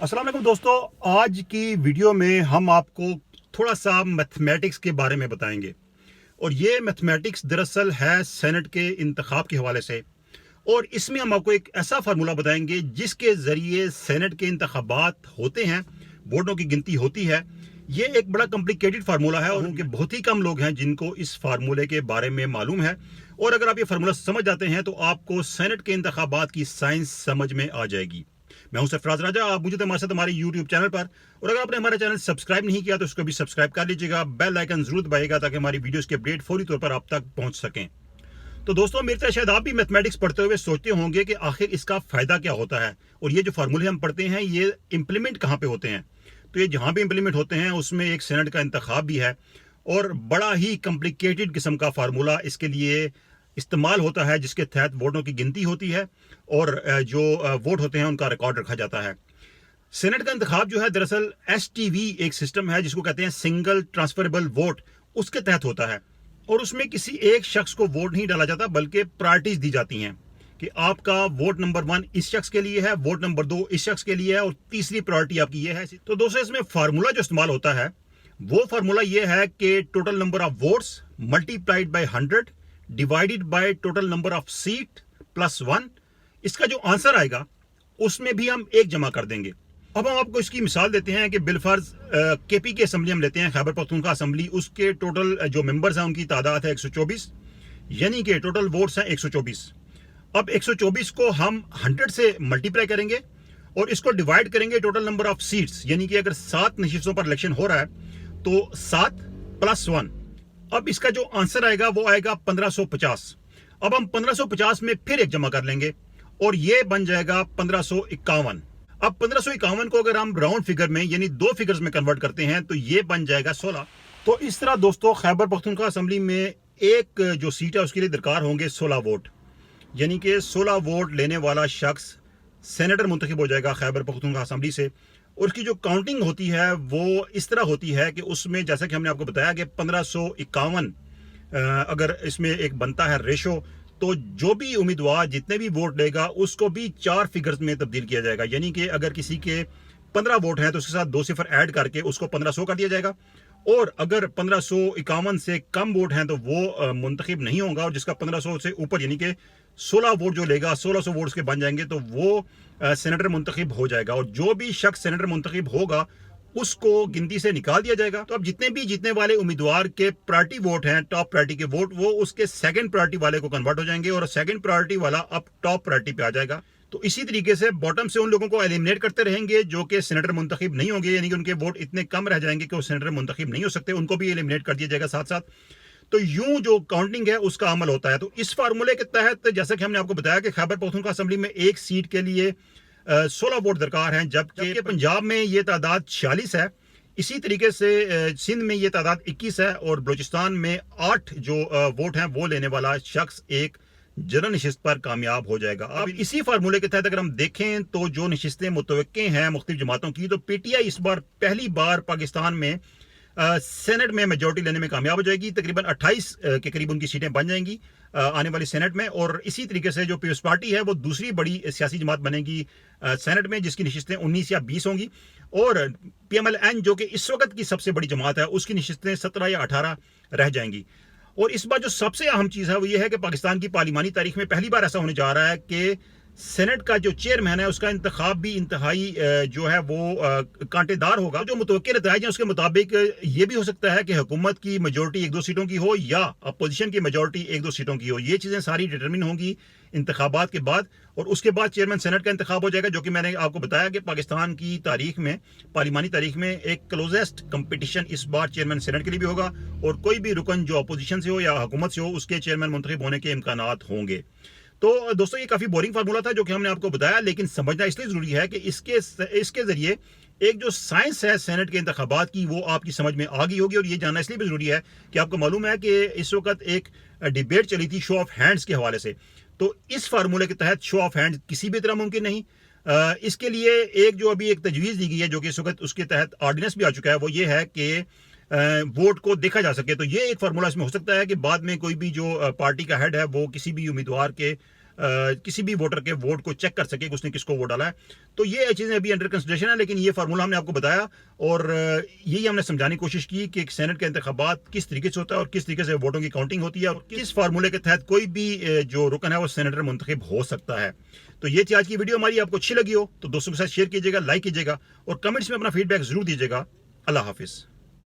अस्सलाम वालेकुम दोस्तों, आज की वीडियो में हम आपको थोड़ा सा मैथमेटिक्स के बारे में बताएंगे। और ये मैथमेटिक्स दरअसल है सेनेट के इंतखाब के हवाले से। और इसमें हम आपको एक ऐसा फार्मूला बताएंगे जिसके ज़रिए सेनेट के इंतखाबात होते हैं, वोटों की गिनती होती है। ये एक बड़ा कॉम्प्लिकेटेड फार्मूला है और उनके बहुत ही कम लोग हैं जिनको इस फार्मूले के बारे में मालूम है। और अगर आप ये फार्मूला समझ जाते हैं तो आपको सेनेट के इंतखाबात की साइंस समझ में आ जाएगी। मैं हूं सरफराज राजा, आप मुझे हमारे साथ हमारे यूट्यूब चैनल पर। और अगर आपने हमारा चैनल सब्सक्राइब नहीं किया तो उसको भी सब्सक्राइब कर लीजिएगा, बेल आइकन जरूर दबाइएगा ताकि हमारी वीडियोस के अपडेट फौरी तौर पर आप तक पहुंच सकें। तो दोस्तों, मेरे तरह शायद आप भी मैथमेटिक्स पढ़ते हुए सोचते होंगे कि आखिर इसका फायदा क्या होता है और ये जो फार्मूले हम पढ़ते हैं ये इंप्लीमेंट कहाँ पे होते हैं। तो ये जहाँ भी इंप्लीमेंट होते हैं उसमें एक सेनेट का इंतखाब भी है और बड़ा ही कॉम्प्लिकेटेड किस्म का फार्मूला इसके लिए इस्तेमाल होता है, जिसके तहत वोटों की गिनती होती है और जो वोट होते हैं उनका रिकॉर्ड रखा जाता है। सेनेट का इंतखाब जो है दरअसल STV एक सिस्टम है जिसको कहते हैं सिंगल ट्रांसफरेबल वोट, उसके तहत होता है। और उसमें किसी एक शख्स को वोट नहीं डाला जाता बल्कि प्रायोरिटीज दी जाती हैं कि आपका वोट नंबर 1 इस शख्स के लिए है, वोट नंबर 2 इस शख्स के लिए है और तीसरी प्रायोरिटी आपकी ये है। तो दोस्तों, इसमें फार्मूला जो इस्तेमाल होता है वो फार्मूला ये है कि total number of votes multiplied by 100 divided by total number of seat plus 1। इसका जो आंसर आएगा उसमें भी हम 1 जमा कर देंगे। अब हम आपको इसकी मिसाल देते हैं कि बिलफर्ज KP की असेंबली हम लेते हैं, खैबर पख्तूनख्वा असेंबली। उसके टोटल जो मेंबर्स हैं उनकी तादाद है 124, यानी कि टोटल वोट्स हैं 124। अब 124 को हम 100 से मल्टीप्लाई करेंगे और इसको डिवाइड करेंगे टोटल नंबर ऑफ सीट्स, यानी कि अगर 7 नशिस्तों पर इलेक्शन हो रहा है तो 7 प्लस 1। अब इसका जो आंसर आएगा वो आएगा 1550। अब हम 1550 में फिर 1 जमा कर लेंगे और ये बन जाएगा 1551। अब 1551 को अगर हम राउंड फिगर में यानी 2 फिगर्स में कन्वर्ट करते हैं तो ये बन जाएगा 16। तो इस तरह दोस्तों, खैबर पख्तूनख्वा असेंबली में एक जो सीट है उसके लिए दरकार होंगे 16 वोट, यानी कि 16 वोट लेने वाला शख्स सेनेटर मुंतखब हो जाएगा खैबर पख्तूनख्वा असेंबली से। और उसकी जो काउंटिंग होती है वो इस तरह होती है कि उसमें जैसा कि हमने आपको बताया कि 1551 अगर इसमें एक बनता है रेशो, तो जो भी उम्मीदवार जितने भी वोट लेगा उसको भी 4 फिगर्स में तब्दील किया जाएगा। यानी कि अगर किसी के 15 वोट हैं तो उसके साथ 2 सिफर ऐड करके उसको 1500 कर दिया जाएगा। और अगर 1551 से कम वोट हैं तो वो मुंतखब नहीं होगा, और जिसका 1500 से ऊपर यानी कि 16 वोट जो लेगा 1600 वोट्स के बन जाएंगे तो वो सेनेटर मुंतखब हो जाएगा। और जो भी शख्स सेनेटर मुंतखब होगा उसको गिनती से निकाल दिया जाएगा। तो अब जितने भी जीतने वाले उम्मीदवार के प्रायोरिटी वोट हैं, टॉप प्रायोरिटी के वोट, वो उसके सेकंड प्रायोरिटी वाले को कन्वर्ट हो जाएंगे और सेकंड प्रायोरिटी वाला अब टॉप प्रायोरिटी पे आ जाएगा। तो इसी तरीके से बॉटम से उन लोगों को एलिमिनेट करते रहेंगे जो कि सेनेटर मुंतखब नहीं होंगे, यानी कि उनके वोट इतने कम रह जाएंगे कि वो सेनेटर मुंतखब नहीं हो सकते, उनको भी एलिमिनेट कर दिया जाएगा साथ साथ। तो यूं जो काउंटिंग है उसका अमल होता है। तो इस फार्मूले के तहत जैसा कि हमने आपको बताया कि खैबर पख्तूनख्वा असेंबली में एक सीट के लिए 16 वोट दरकार हैं, जबकि पंजाब में ये तादाद 46 है। इसी तरीके से सिंध में ये तादाद 21 है और बलूचिस्तान में 8 जो वोट हैं वो लेने वाला शख्स एक जनरल नशिस्त पर कामयाब हो जाएगा। अब इसी फार्मूले के तहत अगर हम देखें तो जो नशिस्तें मुतवक्के हैं मुख्तलिफ जमातों की, तो PTI इस बार पहली बार पाकिस्तान में सेनेट में मेजोरिटी लेने में कामयाब हो जाएगी। तकरीबन 28 के करीब उनकी सीटें बन जाएंगी आने वाली सेनेट में। और इसी तरीके से जो पीपल्स पार्टी है वो दूसरी बड़ी सियासी जमात बनेगी सेनेट में, जिसकी नशिस्तें 19 या 20 होंगी। और PMLN जो कि इस वक्त की सबसे बड़ी जमात है उसकी नशिस्तें 17 या 18 रह जाएंगी। और इस बार जो सबसे अहम चीज़ है वो ये है कि पाकिस्तान की पार्लिमानी तारीख में पहली बार ऐसा होने जा रहा है कि सेनेट का जो चेयरमैन है उसका इंतखाब भी इंतहाई जो है वो कांटेदार होगा। जो मुतवक्के नताइज हैं उसके मुताबिक ये भी हो सकता है कि हुकूमत की मेजोरिटी 1-2 सीटों की हो या अपोजिशन की मेजोरिटी 1-2 सीटों की हो। ये चीज़ें सारी डिटरमिन होंगी इंतखाबात के बाद। और उसके बाद चेयरमैन सेनेट का इंतखाब हो जाएगा, जो कि मैंने आपको बताया कि पाकिस्तान की तारीख में, पार्लिमानी तारीख में एक क्लोजेस्ट कंपटीशन इस बार चेयरमैन सेनेट के लिए भी होगा। और कोई भी रुकन जो अपोजिशन से हो या हुकूमत से हो उसके चेयरमैन मुंतखब होने के इम्कानात होंगे। तो दोस्तों, ये काफी बोरिंग फार्मूला था जो कि हमने आपको बताया, लेकिन समझना इसलिए जरूरी है कि इसके जरिए एक जो साइंस है सेनेट के इंतखाबात की वो आपकी समझ में आ गई होगी। और ये जानना इसलिए भी जरूरी है कि आपको मालूम है कि इस वक्त एक डिबेट चली थी शो ऑफ हैंड्स के हवाले से। तो इस फार्मूले के तहत शो ऑफ हैंड्स किसी भी तरह मुमकिन नहीं। इसके लिए एक जो अभी एक तजवीज़ दी गई है जो कि इस वक्त उसके तहत ऑर्डिनेंस भी आ चुका है, वो ये है कि वोट को देखा जा सके। तो ये एक फार्मूला इसमें हो सकता है कि बाद में कोई भी जो पार्टी का हेड है वो किसी भी उम्मीदवार के کسی بھی ووٹر کے ووٹ کو چیک کر سکے کہ اس نے کس کو ووٹ ڈالا ہے. تو یہ چیزیں ابھی انڈر کنسیڈریشن ہے، لیکن یہ فارمولا ہم نے آپ کو بتایا اور یہی ہم نے سمجھانے کی کوشش کی کہ ایک سینٹ کے انتخابات کس طریقے سے ہوتا ہے اور کس طریقے سے ووٹوں کی کاؤنٹنگ ہوتی ہے اور کس فارمولے کے تحت کوئی بھی جو رکن ہے وہ سینیٹر منتخب ہو سکتا ہے. تو یہ تھی آج کی ویڈیو ہماری. آپ کو اچھی لگی ہو تو دوستوں کے ساتھ شیئر کیجیے گا، لائک کیجیے گا اور کمنٹس میں اپنا فیڈ بیک ضرور دیجیے گا. اللہ حافظ.